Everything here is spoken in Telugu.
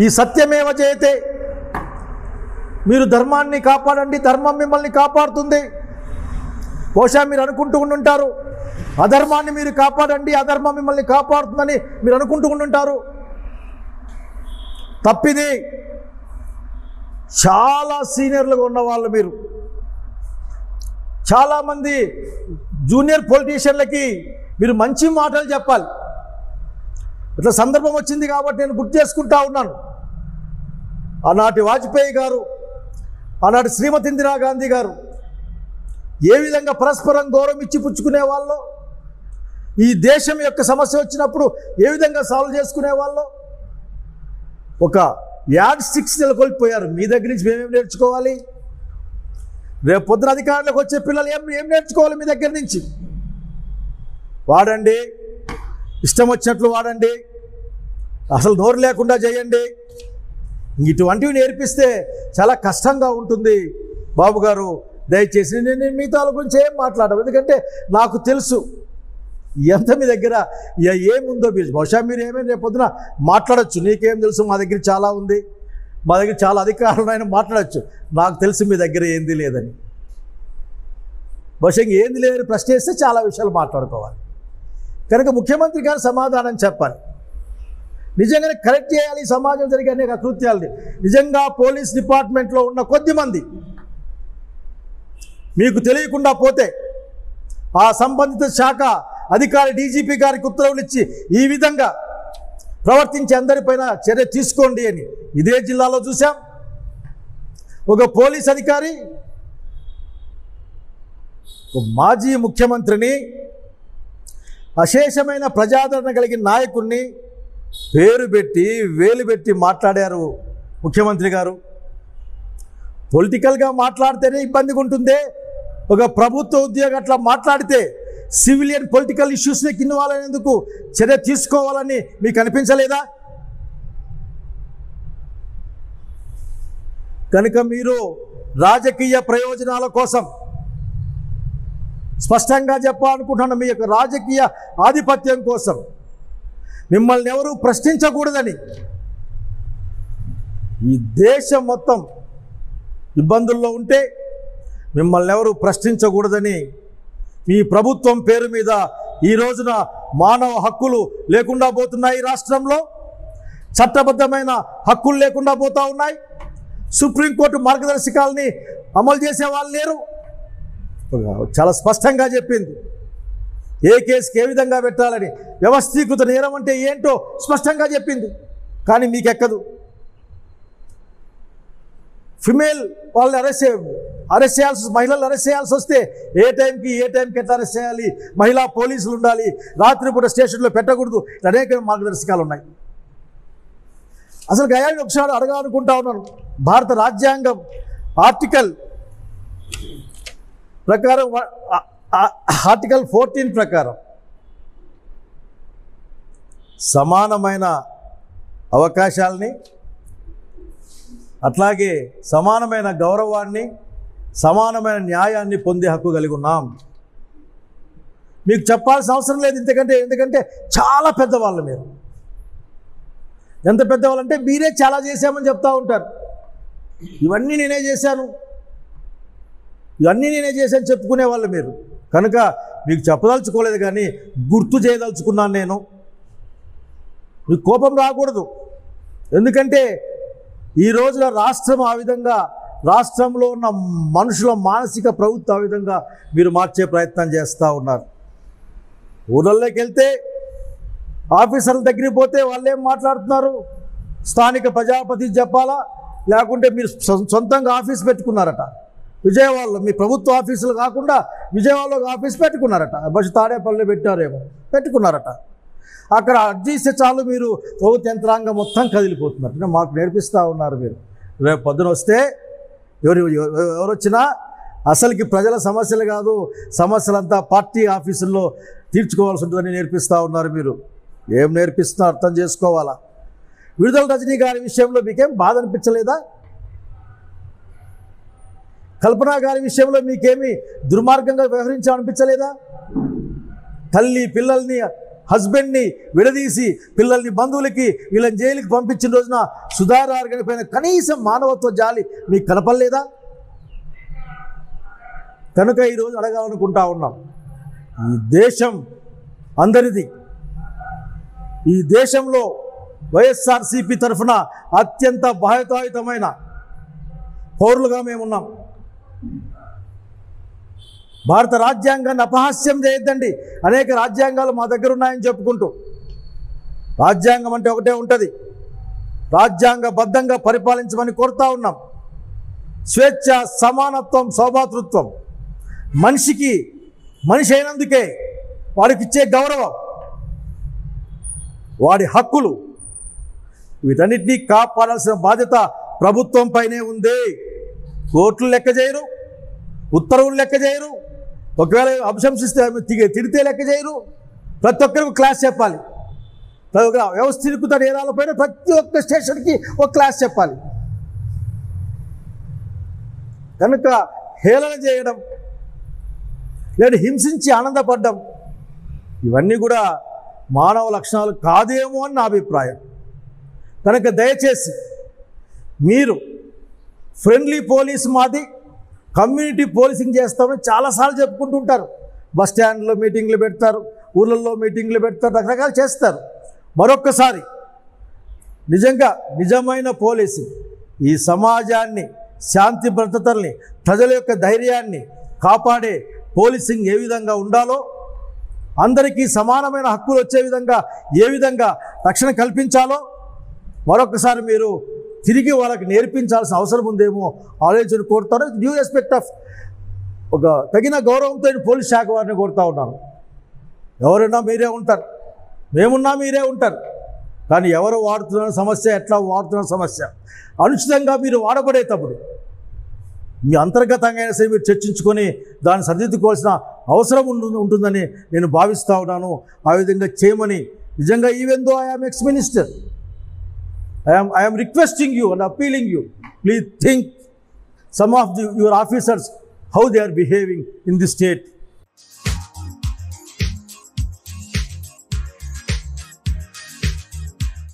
ఈ సత్యమేవ జయతే, మీరు ధర్మాన్ని కాపాడండి, ధర్మం మిమ్మల్ని కాపాడుతుంది. బహుశా మీరు అనుకుంటూ ఉండుంటారు అధర్మాన్ని మీరు కాపాడండి, అధర్మం మిమ్మల్ని కాపాడుతుందని మీరు అనుకుంటూ ఉండుంటారు. తప్పిది. చాలా సీనియర్లుగా ఉన్న వాళ్ళు మీరు. చాలామంది జూనియర్ పొలిటీషియన్లకి మీరు మంచి మాటలు చెప్పాలి. ఇట్లా సందర్భం వచ్చింది కాబట్టి నేను గుర్తు చేసుకుంటా ఉన్నాను. ఆనాటి వాజ్పేయి గారు, ఆనాటి శ్రీమతి ఇందిరాగాంధీ గారు ఏ విధంగా పరస్పరం గౌరవం ఇచ్చి పుచ్చుకునే వాళ్ళు, ఈ దేశం యొక్క సమస్య వచ్చినప్పుడు ఏ విధంగా సాల్వ్ చేసుకునే వాళ్ళు. ఒక యాడ్ స్టిక్స్ నెలకొల్పిపోయారు. మీ దగ్గర నుంచి మేమేం నేర్చుకోవాలి? రేపు పొద్దున అధికారులకు వచ్చే పిల్లలు ఏం నేర్చుకోవాలి మీ దగ్గర నుంచి? వాడండి, ఇష్టం వచ్చినట్లు వాడండి, అసలు నోరు లేకుండా చేయండి. ఇటువంటివి నేర్పిస్తే చాలా కష్టంగా ఉంటుంది. బాబు గారు దయచేసి నేను మిగతా గురించి ఏం మాట్లాడను, ఎందుకంటే నాకు తెలుసు ఎంత మీ దగ్గర ఏముందో. మీరు బహుశా మీరు ఏమైనా రేపు పొద్దున మాట్లాడచ్చు, నీకేం తెలుసు, మా దగ్గర చాలా ఉంది, మా దగ్గర చాలా అధికారులు ఆయన మాట్లాడచ్చు. నాకు తెలుసు మీ దగ్గర ఏంది లేదని. బహుశా ఏంది లేదని ప్రశ్న వేస్తే చాలా విషయాలు మాట్లాడుకోవాలి. కనుక ముఖ్యమంత్రి గారు సమాధానం చెప్పాలి. నిజంగానే కరెక్ట్ చేయాలి. సమాజం జరిగే అనేక కృత్యాలని నిజంగా పోలీస్ డిపార్ట్మెంట్లో ఉన్న కొద్దిమంది మీకు తెలియకుండా పోతే ఆ సంబంధిత శాఖ అధికారి డీజీపీ గారికి ఉత్తర్వులు ఇచ్చి ఈ విధంగా ప్రవర్తించే అందరిపైన చర్య తీసుకోండి అని ఇదే జిల్లాలో చూసాం. ఒక పోలీస్ అధికారి మాజీ ముఖ్యమంత్రిని, అశేషమైన ప్రజాదరణ కలిగిన నాయకుడిని పేరు పెట్టి వేలు పెట్టి మాట్లాడారు ముఖ్యమంత్రి గారు. పొలిటికల్గా మాట్లాడితేనే ఇబ్బందిగా ఉంటుందే. ఒక ప్రభుత్వ ఉద్యోగి అట్లా మాట్లాడితే సివిలియన్ పొలిటికల్ ఇష్యూస్కి ఇన్వాల్వ్ అయినందుకు చర్య తీసుకోవాలని మీకు అనిపించలేదా? కనుక మీరు రాజకీయ ప్రయోజనాల కోసం స్పష్టంగా చెప్పాలనుకుంటున్న మీ యొక్క రాజకీయ ఆధిపత్యం కోసం మిమ్మల్ని ఎవరూ ప్రశ్నించకూడదని, ఈ దేశం మొత్తం ఇబ్బందుల్లో ఉంటే మిమ్మల్ని ఎవరు ప్రశ్నించకూడదని మీ ప్రభుత్వం పేరు మీద ఈ రోజున మానవ హక్కులు లేకుండా పోతున్నాయి. రాష్ట్రంలో చట్టబద్ధమైన హక్కులు లేకుండా పోతూ ఉన్నాయి. సుప్రీంకోర్టు మార్గదర్శకాలని అమలు చేసే వాళ్ళు లేరు. చాలా స్పష్టంగా చెప్పింది ఏ కేసుకి ఏ విధంగా పెట్టాలని. వ్యవస్థీకృత నేరం అంటే ఏంటో స్పష్టంగా చెప్పింది. కానీ మీకెక్కదు. ఫిమేల్ వాళ్ళని అరెస్ట్ చేయాల్సి, మహిళలు అరెస్ట్ చేయాల్సి వస్తే ఏ టైంకి ఎట్లా అరెస్ట్ చేయాలి, మహిళా పోలీసులు ఉండాలి, రాత్రిపూట స్టేషన్లో పెట్టకూడదు, అనేక మార్గదర్శకాలు ఉన్నాయి. అసలు గయాన్ని ఒకసారి అడగాలనుకుంటా ఉన్నాను. భారత రాజ్యాంగం ఆర్టికల్ ప్రకారం, ఆర్టికల్ 14 ప్రకారం సమానమైన అవకాశాలని, అట్లాగే సమానమైన గౌరవాన్ని, సమానమైన న్యాయాన్ని పొందే హక్కు కలిగి ఉన్నాం. మీకు చెప్పాల్సిన అవసరం లేదు ఎందుకంటే చాలా పెద్దవాళ్ళు మీరు. ఎంత పెద్దవాళ్ళంటే మీరే చాలా చేశామని చెప్తూ ఉంటారు. ఇవన్నీ నేనే చేశాను చెప్పుకునే వాళ్ళు మీరు. కనుక మీకు చెప్పదలుచుకోలేదు, కానీ గుర్తు చేయదలుచుకున్నాను నేను. మీకు కోపం రాకూడదు. ఎందుకంటే ఈ రోజున రాష్ట్రం ఆ విధంగా, రాష్ట్రంలో ఉన్న మనుషుల మానసిక ప్రవృత్తి ఆ విధంగా మీరు మార్చే ప్రయత్నం చేస్తూ ఉన్నారు. ఊళ్ళల్లోకి వెళ్తే ఆఫీసర్ల దగ్గరికి పోతే వాళ్ళు ఏం మాట్లాడుతున్నారు? స్థానిక ప్రజాపతి చెప్పాలా, లేకుంటే మీరు సొంతంగా ఆఫీస్ పెట్టుకున్నారట విజయవాడలో. మీ ప్రభుత్వ ఆఫీసులు కాకుండా విజయవాడలో ఆఫీస్ పెట్టుకున్నారట. బస్సు తాడేపల్లిలో పెట్టుకున్నారట. అక్కడ అర్జీ ఇస్తే చాలు మీరు ప్రభుత్వ యంత్రాంగం మొత్తం కదిలిపోతున్నారు. మాకు నేర్పిస్తూ ఉన్నారు మీరు. రేపు పొద్దున వస్తే ఎవరు వచ్చినా అసలుకి ప్రజల సమస్యలు కాదు, సమస్యలంతా పార్టీ ఆఫీసుల్లో తీర్చుకోవాల్సి ఉంటుందని నేర్పిస్తూ ఉన్నారు మీరు. ఏం నేర్పిస్తున్నా అర్థం చేసుకోవాలా. విడుదల రజనీ గారి విషయంలో మీకేం బాధ అనిపించలేదా? కల్పన గారి విషయంలో మీకేమీ దుర్మార్గంగా వ్యవహరించాలనిపించలేదా? తల్లి పిల్లల్ని హస్బెండ్ని విడదీసి పిల్లల్ని బంధువులకి వీళ్ళని జైలుకి పంపించిన రోజున సుధారారు గడిపోయిన కనీసం మానవత్వ జాలి మీకు కనపడలేదా? కనుక ఈరోజు అడగాలనుకుంటా ఉన్నాం, ఈ దేశం అందరిది. ఈ దేశంలో వైఎస్ఆర్సీపీ తరఫున అత్యంత బాధ్యతాయుతమైన పౌరులుగా మేమున్నాం. భారత రాజ్యాంగాన్ని అపహాస్యం చేయొద్దండి. అనేక రాజ్యాంగాలు మా దగ్గర ఉన్నాయని చెప్పుకుంటూ, రాజ్యాంగం అంటే ఒకటే ఉంటుంది, రాజ్యాంగబద్ధంగా పరిపాలించమని కోరుతా ఉన్నాం. స్వేచ్ఛ, సమానత్వం, సౌభాతృత్వం, మనిషికి మనిషి అయినందుకే వాడికి ఇచ్చే గౌరవం, వాడి హక్కులు, వీటన్నిటినీ కాపాడాల్సిన బాధ్యత ప్రభుత్వం పైనే ఉంది. కోర్టులు లెక్క చేయరు, ఉత్తర్వులు లెక్క చేయరు, ఒకవేళ అభిశంసిస్తే తిడితే లెక్క చేయరు. ప్రతి ఒక్కరికి క్లాస్ చెప్పాలి. ప్రతి ఒక్క వ్యవస్థీకృత నేరాలపైన ప్రతి ఒక్క స్టేషన్కి ఒక క్లాస్ చెప్పాలి. కనుక హేళన చేయడం లేదా హింసించి ఆనందపడడం ఇవన్నీ కూడా మానవ లక్షణాలు కాదేమో అని నా అభిప్రాయం. కనుక దయచేసి మీరు ఫ్రెండ్లీ పోలీస్ మాది, కమ్యూనిటీ పోలీసింగ్ చేస్తామని చాలాసార్లు చెప్పుకుంటుంటారు. బస్ స్టాండ్లో మీటింగ్లు పెడతారు, ఊళ్ళల్లో మీటింగ్లు పెడతారు, రకరకాలు చేస్తారు. మరొక్కసారి నిజంగా నిజమైన పోలీసింగ్ ఈ సమాజాన్ని, శాంతి భద్రతల్ని, ప్రజల యొక్క ధైర్యాన్ని కాపాడే పోలీసింగ్ ఏ విధంగా ఉండాలో, అందరికీ సమానమైన హక్కులు వచ్చే విధంగా ఏ విధంగా రక్షణ కల్పించాలో మరొకసారి మీరు తిరిగి వాళ్ళకి నేర్పించాల్సిన అవసరం ఉందేమో ఆలోచన కోరుతాను. డ్యూ రెస్పెక్ట్ ఆఫ్ ఒక తగిన గౌరవంతో పోలీస్ శాఖ వారిని కోరుతూ ఉన్నాను. ఎవరైనా మీరే ఉంటారు, మేమున్నా మీరే ఉంటారు. కానీ ఎవరు వాడుతున్న సమస్య, ఎట్లా వాడుతున్న సమస్య అనుచితంగా మీరు వాడబడేటప్పుడు మీ అంతర్గతంగా అయినా సరే మీరు చర్చించుకొని దాన్ని సరిదిద్దుకోవాల్సిన అవసరం ఉంటుందని నేను భావిస్తూ ఉన్నాను. ఆ విధంగా చేయమని నిజంగా even though I am ex minister, I am requesting you and appealing you, please think some of your officers how they are behaving in this state.